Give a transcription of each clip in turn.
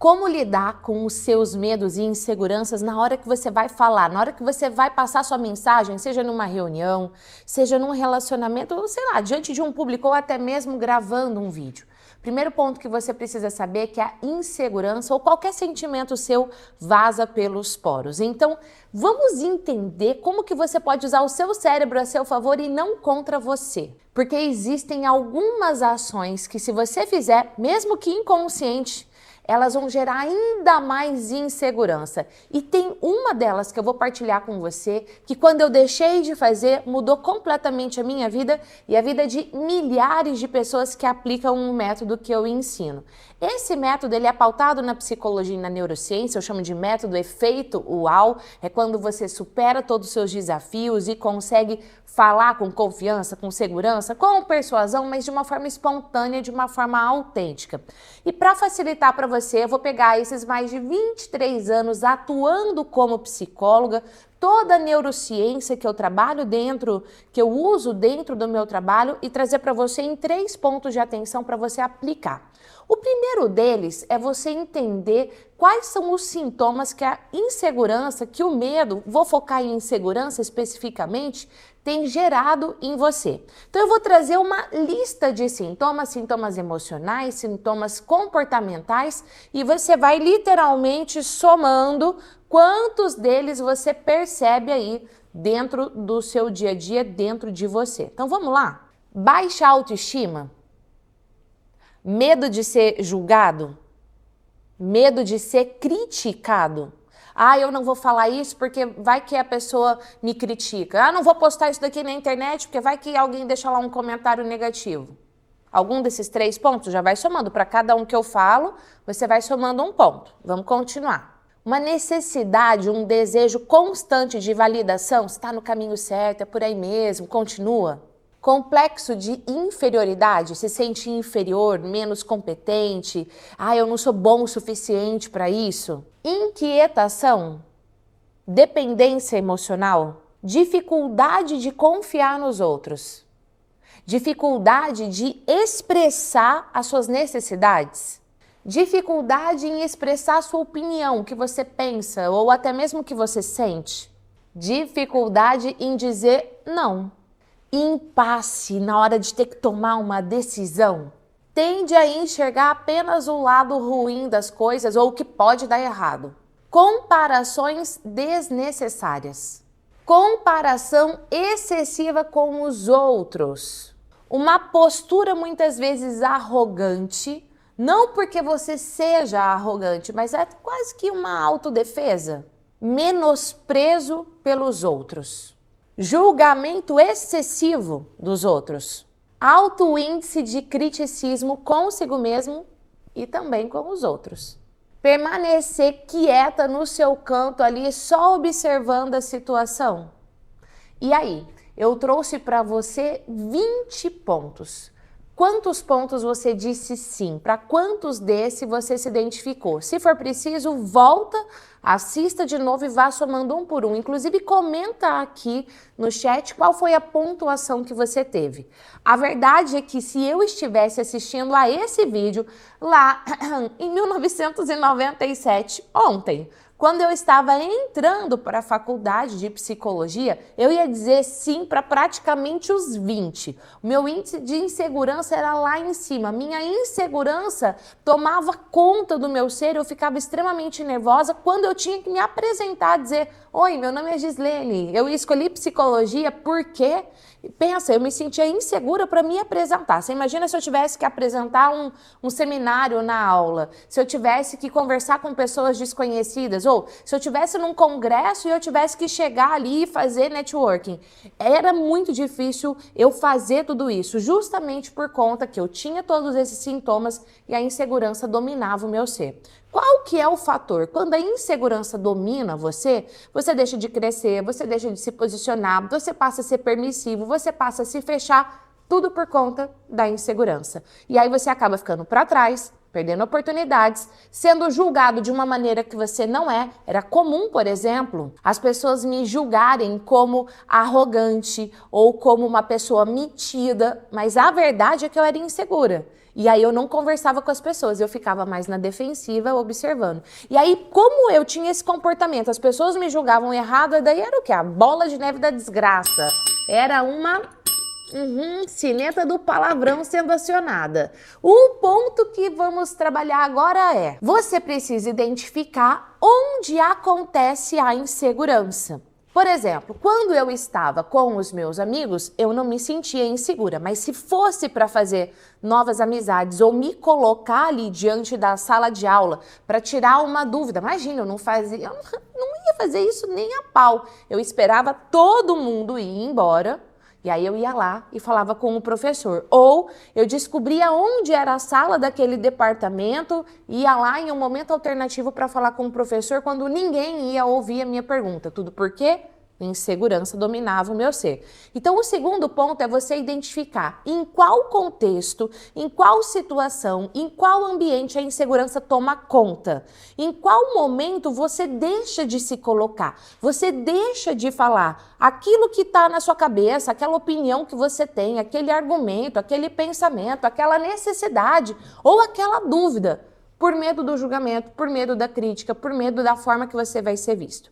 Como lidar com os seus medos e inseguranças na hora que você vai falar, na hora que você vai passar sua mensagem, seja numa reunião, seja num relacionamento, ou sei lá, diante de um público ou até mesmo gravando um vídeo. Primeiro ponto que você precisa saber é que a insegurança ou qualquer sentimento seu vaza pelos poros. Então, vamos entender como que você pode usar o seu cérebro a seu favor e não contra você. Porque existem algumas ações que se você fizer, mesmo que inconsciente, elas vão gerar ainda mais insegurança. E tem uma delas que eu vou partilhar com você, que quando eu deixei de fazer, mudou completamente a minha vida e a vida de milhares de pessoas que aplicam um método que eu ensino. Esse método ele é pautado na psicologia e na neurociência, eu chamo de método efeito UAU, é quando você supera todos os seus desafios e consegue falar com confiança, com segurança, com persuasão, mas de uma forma espontânea, de uma forma autêntica. E para facilitar para você, eu vou pegar esses mais de 23 anos atuando como psicóloga, toda a neurociência que eu trabalho dentro, que eu uso dentro do meu trabalho e trazer para você em 3 pontos de atenção para você aplicar. O primeiro deles é você entender quais são os sintomas que a insegurança, que o medo, vou focar em insegurança especificamente, tem gerado em você. Então eu vou trazer uma lista de sintomas, sintomas emocionais, sintomas comportamentais e você vai literalmente somando quantos deles você percebe aí dentro do seu dia a dia, dentro de você. Então vamos lá? Baixa autoestima, medo de ser julgado, medo de ser criticado. Ah, eu não vou falar isso porque vai que a pessoa me critica. Ah, não vou postar isso daqui na internet porque vai que alguém deixa lá um comentário negativo. Algum desses 3 pontos já vai somando. Para cada um que eu falo, você vai somando um ponto. Vamos continuar. Uma necessidade, um desejo constante de validação. Você está no caminho certo, é por aí mesmo, continua. Complexo de inferioridade, se sente inferior, menos competente. Ah, eu não sou bom o suficiente para isso. Inquietação, dependência emocional, dificuldade de confiar nos outros, dificuldade de expressar as suas necessidades, dificuldade em expressar a sua opinião, o que você pensa ou até mesmo o que você sente, dificuldade em dizer não. Impasse na hora de ter que tomar uma decisão. Tende a enxergar apenas o lado ruim das coisas ou o que pode dar errado. Comparações desnecessárias. Comparação excessiva com os outros. Uma postura muitas vezes arrogante, não porque você seja arrogante, mas é quase que uma autodefesa. Menosprezo pelos outros. Julgamento excessivo dos outros. Alto índice de criticismo consigo mesmo e também com os outros. Permanecer quieta no seu canto ali, só observando a situação. E aí, eu trouxe para você 20 pontos. Quantos pontos você disse sim? Para quantos desses você se identificou? Se for preciso, volta, assista de novo e vá somando um por um. Inclusive, comenta aqui no chat qual foi a pontuação que você teve. A verdade é que se eu estivesse assistindo a esse vídeo lá em 1997, ontem, quando eu estava entrando para a faculdade de psicologia, eu ia dizer sim para praticamente os 20. O meu índice de insegurança era lá em cima. Minha insegurança tomava conta do meu ser, eu ficava extremamente nervosa quando eu tinha que me apresentar, dizer: oi, meu nome é Gislene, eu escolhi psicologia porque... Pensa, eu me sentia insegura para me apresentar. Você imagina se eu tivesse que apresentar um seminário na aula, se eu tivesse que conversar com pessoas desconhecidas, ou se eu tivesse num congresso e eu tivesse que chegar ali e fazer networking. Era muito difícil eu fazer tudo isso, justamente por conta que eu tinha todos esses sintomas e a insegurança dominava o meu ser. Qual que é o fator? Quando a insegurança domina você, você deixa de crescer, você deixa de se posicionar, você passa a ser permissivo, você passa a se fechar, tudo por conta da insegurança. E aí você acaba ficando para trás, perdendo oportunidades, sendo julgado de uma maneira que você não é. Era comum, por exemplo, as pessoas me julgarem como arrogante ou como uma pessoa metida, mas a verdade é que eu era insegura. E aí eu não conversava com as pessoas, eu ficava mais na defensiva, observando. E aí, como eu tinha esse comportamento, as pessoas me julgavam errado, daí era o quê? A bola de neve da desgraça. Era uma sineta do palavrão sendo acionada. O ponto que vamos trabalhar agora é: você precisa identificar onde acontece a insegurança. Por exemplo, quando eu estava com os meus amigos, eu não me sentia insegura, mas se fosse para fazer novas amizades ou me colocar ali diante da sala de aula para tirar uma dúvida, imagina, eu não ia fazer isso nem a pau. Eu esperava todo mundo ir embora. E aí eu ia lá e falava com o professor. Ou eu descobria onde era a sala daquele departamento, ia lá em um momento alternativo para falar com o professor quando ninguém ia ouvir a minha pergunta. Tudo por quê? Insegurança dominava o meu ser. Então, o segundo ponto é você identificar em qual contexto, em qual situação, em qual ambiente a insegurança toma conta. Em qual momento você deixa de se colocar, você deixa de falar aquilo que está na sua cabeça, aquela opinião que você tem, aquele argumento, aquele pensamento, aquela necessidade ou aquela dúvida, por medo do julgamento, por medo da crítica, por medo da forma que você vai ser visto.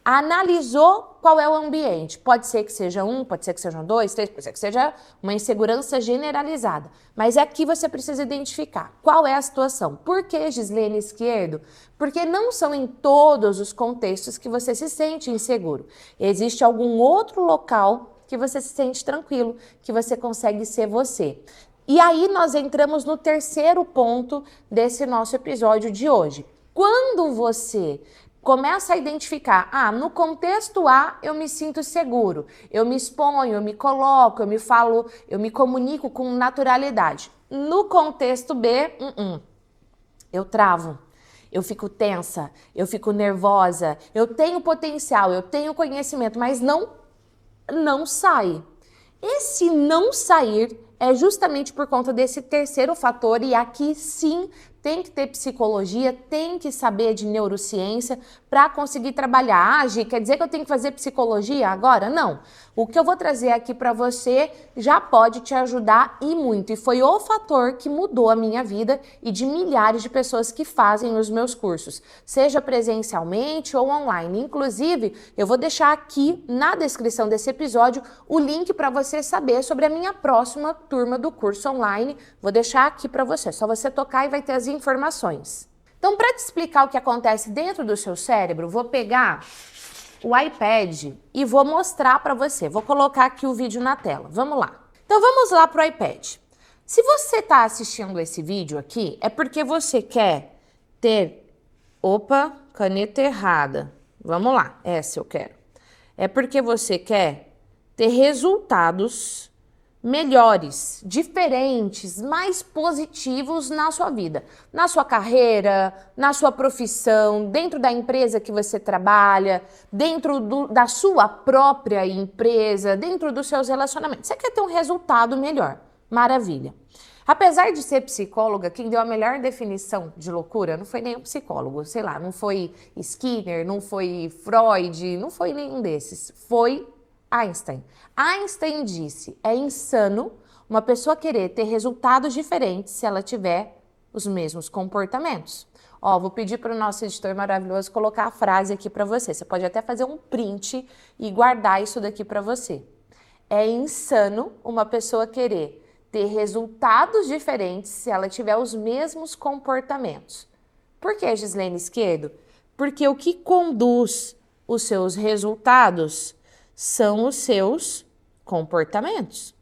Analisou qual é o ambiente. Pode ser que seja um, pode ser que sejam dois, três, pode ser que seja uma insegurança generalizada. Mas aqui você precisa identificar qual é a situação. Por que, Gislene Izquierdo? Porque não são em todos os contextos que você se sente inseguro. Existe algum outro local que você se sente tranquilo, que você consegue ser você. E aí nós entramos no terceiro ponto desse nosso episódio de hoje. Quando você começa a identificar, no contexto A eu me sinto seguro, eu me exponho, eu me coloco, eu me falo, eu me comunico com naturalidade. No contexto B, eu travo, eu fico tensa, eu fico nervosa, eu tenho potencial, eu tenho conhecimento, mas não sai. Esse não sair é justamente por conta desse terceiro fator, e aqui sim tem que ter psicologia, tem que saber de neurociência para conseguir trabalhar. Gi, quer dizer que eu tenho que fazer psicologia agora? Não. O que eu vou trazer aqui para você já pode te ajudar e muito. E foi o fator que mudou a minha vida e de milhares de pessoas que fazem os meus cursos, seja presencialmente ou online. Inclusive, eu vou deixar aqui na descrição desse episódio o link para você saber sobre a minha próxima turma do curso online. Vou deixar aqui para você. Só você tocar e vai ter as informações. Então, para te explicar o que acontece dentro do seu cérebro, vou pegar o iPad e vou mostrar para você. Vou colocar aqui o vídeo na tela. Vamos lá. Então, vamos lá para o iPad. Se você está assistindo esse vídeo aqui, é porque você quer ter... Opa, caneta errada. Vamos lá, essa eu quero. É porque você quer ter resultados melhores, diferentes, mais positivos na sua vida, na sua carreira, na sua profissão, dentro da empresa que você trabalha, dentro da sua própria empresa, dentro dos seus relacionamentos. Você quer ter um resultado melhor. Maravilha. Apesar de ser psicóloga, quem deu a melhor definição de loucura não foi nenhum psicólogo, sei lá, não foi Skinner, não foi Freud, não foi nenhum desses, foi Einstein. Einstein disse, é insano uma pessoa querer ter resultados diferentes se ela tiver os mesmos comportamentos. Vou pedir para o nosso editor maravilhoso colocar a frase aqui para você. Você pode até fazer um print e guardar isso daqui para você. É insano uma pessoa querer ter resultados diferentes se ela tiver os mesmos comportamentos. Por que, Gislene Izquierdo? Porque o que conduz os seus resultados são os seus comportamentos.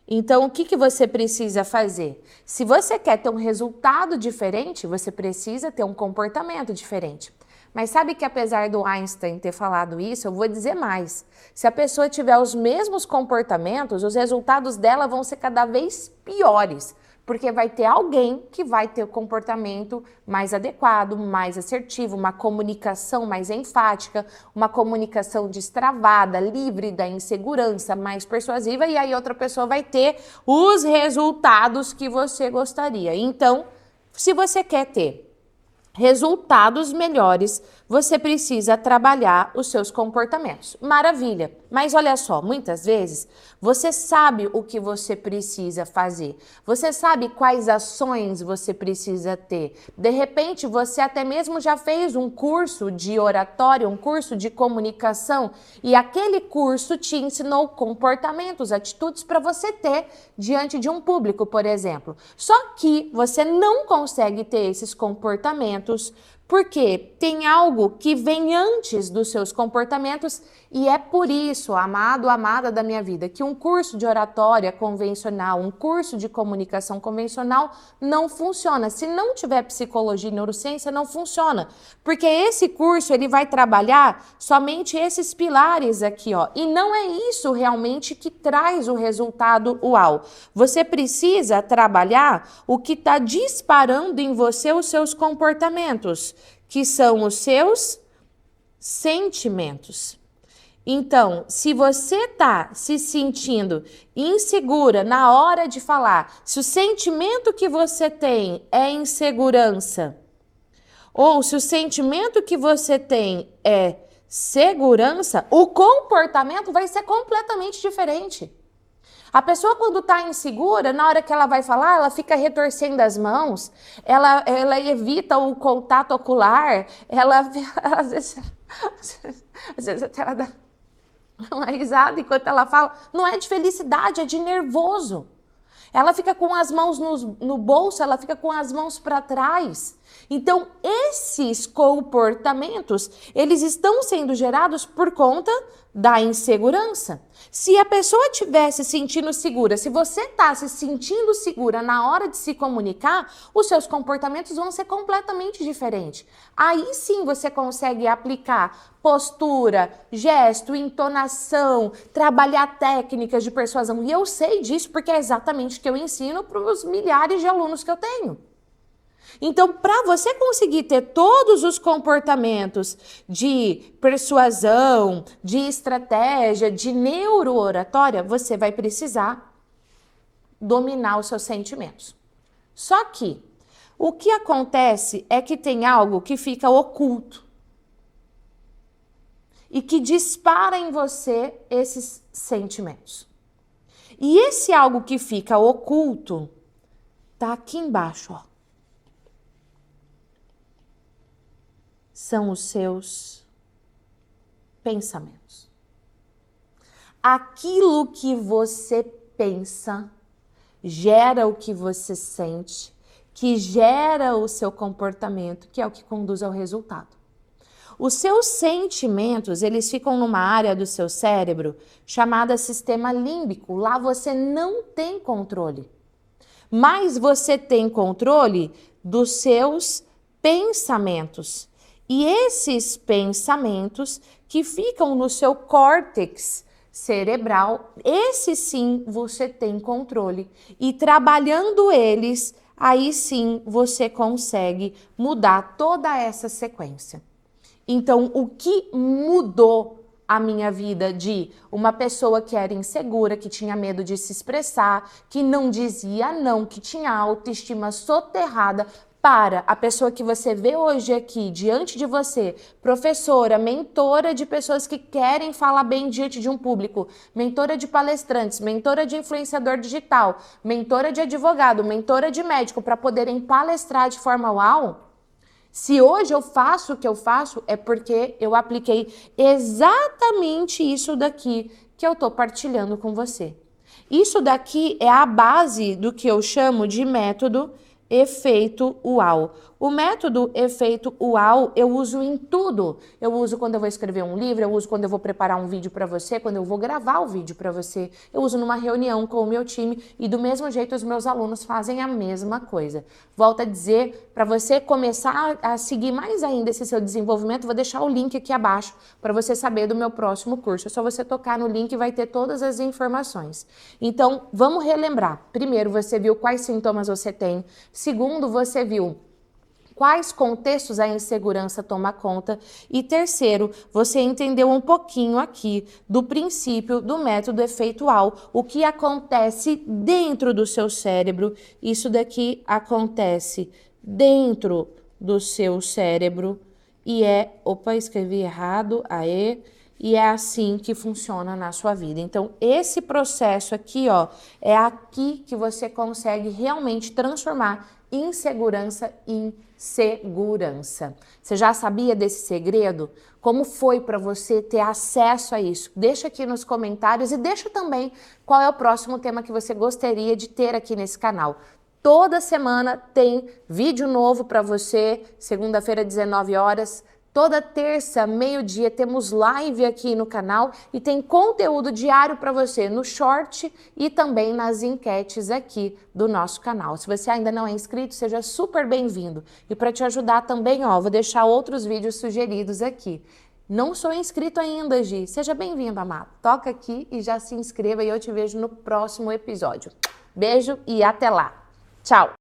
Então, o que você precisa fazer? Se você quer ter um resultado diferente, você precisa ter um comportamento diferente. Mas sabe que apesar do Einstein ter falado isso, eu vou dizer mais. Se a pessoa tiver os mesmos comportamentos, os resultados dela vão ser cada vez piores. Porque vai ter alguém que vai ter o comportamento mais adequado, mais assertivo, uma comunicação mais enfática, uma comunicação destravada, livre da insegurança, mais persuasiva, e aí outra pessoa vai ter os resultados que você gostaria. Então, se você quer ter resultados melhores, você precisa trabalhar os seus comportamentos. Maravilha! Mas olha só, muitas vezes você sabe o que você precisa fazer. Você sabe quais ações você precisa ter. De repente, você até mesmo já fez um curso de oratória, um curso de comunicação, e aquele curso te ensinou comportamentos, atitudes para você ter diante de um público, por exemplo. Só que você não consegue ter esses comportamentos porque tem algo que vem antes dos seus comportamentos, e é por isso, amado, amada da minha vida, que um curso de oratória convencional, um curso de comunicação convencional não funciona. Se não tiver psicologia e neurociência, não funciona. Porque esse curso, ele vai trabalhar somente esses pilares aqui, ó. E não é isso realmente que traz o resultado uau. Você precisa trabalhar o que está disparando em você os seus comportamentos, que são os seus sentimentos. Então, se você está se sentindo insegura na hora de falar, se o sentimento que você tem é insegurança, ou se o sentimento que você tem é segurança, o comportamento vai ser completamente diferente. A pessoa, quando está insegura, na hora que ela vai falar, ela fica retorcendo as mãos, ela evita o contato ocular, às vezes até ela dá uma risada enquanto ela fala. Não é de felicidade, é de nervoso. Ela fica com as mãos no bolso, ela fica com as mãos para trás. Então, esses comportamentos, eles estão sendo gerados por conta da insegurança. Se a pessoa estiver se sentindo segura, se você está se sentindo segura na hora de se comunicar, os seus comportamentos vão ser completamente diferentes. Aí sim você consegue aplicar postura, gesto, entonação, trabalhar técnicas de persuasão. E eu sei disso porque é exatamente o que eu ensino para os milhares de alunos que eu tenho. Então, para você conseguir ter todos os comportamentos de persuasão, de estratégia, de neuro-oratória, você vai precisar dominar os seus sentimentos. Só que o que acontece é que tem algo que fica oculto e que dispara em você esses sentimentos. E esse algo que fica oculto tá aqui embaixo, ó. São os seus pensamentos. Aquilo que você pensa gera o que você sente, que gera o seu comportamento, que é o que conduz ao resultado. Os seus sentimentos, eles ficam numa área do seu cérebro chamada sistema límbico. Lá você não tem controle, mas você tem controle dos seus pensamentos. E esses pensamentos que ficam no seu córtex cerebral, esses sim você tem controle. E trabalhando eles, aí sim você consegue mudar toda essa sequência. Então, o que mudou a minha vida de uma pessoa que era insegura, que tinha medo de se expressar, que não dizia não, que tinha autoestima soterrada, para a pessoa que você vê hoje aqui diante de você, professora, mentora de pessoas que querem falar bem diante de um público, mentora de palestrantes, mentora de influenciador digital, mentora de advogado, mentora de médico, para poderem palestrar de forma uau. Se hoje eu faço o que eu faço, é porque eu apliquei exatamente isso daqui que eu tô partilhando com você. Isso daqui é a base do que eu chamo de método efeito uau. O método efeito UAU eu uso em tudo. Eu uso quando eu vou escrever um livro, eu uso quando eu vou preparar um vídeo para você, quando eu vou gravar o vídeo para você. Eu uso numa reunião com o meu time e do mesmo jeito os meus alunos fazem a mesma coisa. Volto a dizer, para você começar a seguir mais ainda esse seu desenvolvimento, vou deixar o link aqui abaixo para você saber do meu próximo curso. É só você tocar no link e vai ter todas as informações. Então, vamos relembrar. Primeiro, você viu quais sintomas você tem. Segundo, você viu quais contextos a insegurança toma conta. E terceiro, você entendeu um pouquinho aqui do princípio do método efeitual, o que acontece dentro do seu cérebro. Isso daqui acontece dentro do seu cérebro e opa, escrevi errado, e é assim que funciona na sua vida. Então, esse processo aqui, ó, é aqui que você consegue realmente transformar insegurança em segurança. Você já sabia desse segredo? Como foi para você ter acesso a isso? Deixa aqui nos comentários e deixa também qual é o próximo tema que você gostaria de ter aqui nesse canal. Toda semana tem vídeo novo para você, segunda-feira, 19 horas. Toda terça, meio-dia, temos live aqui no canal e tem conteúdo diário para você no short e também nas enquetes aqui do nosso canal. Se você ainda não é inscrito, seja super bem-vindo. E para te ajudar também, ó, vou deixar outros vídeos sugeridos aqui. Não sou inscrito ainda, Gi. Seja bem-vindo, amado. Toca aqui e já se inscreva e eu te vejo no próximo episódio. Beijo e até lá. Tchau!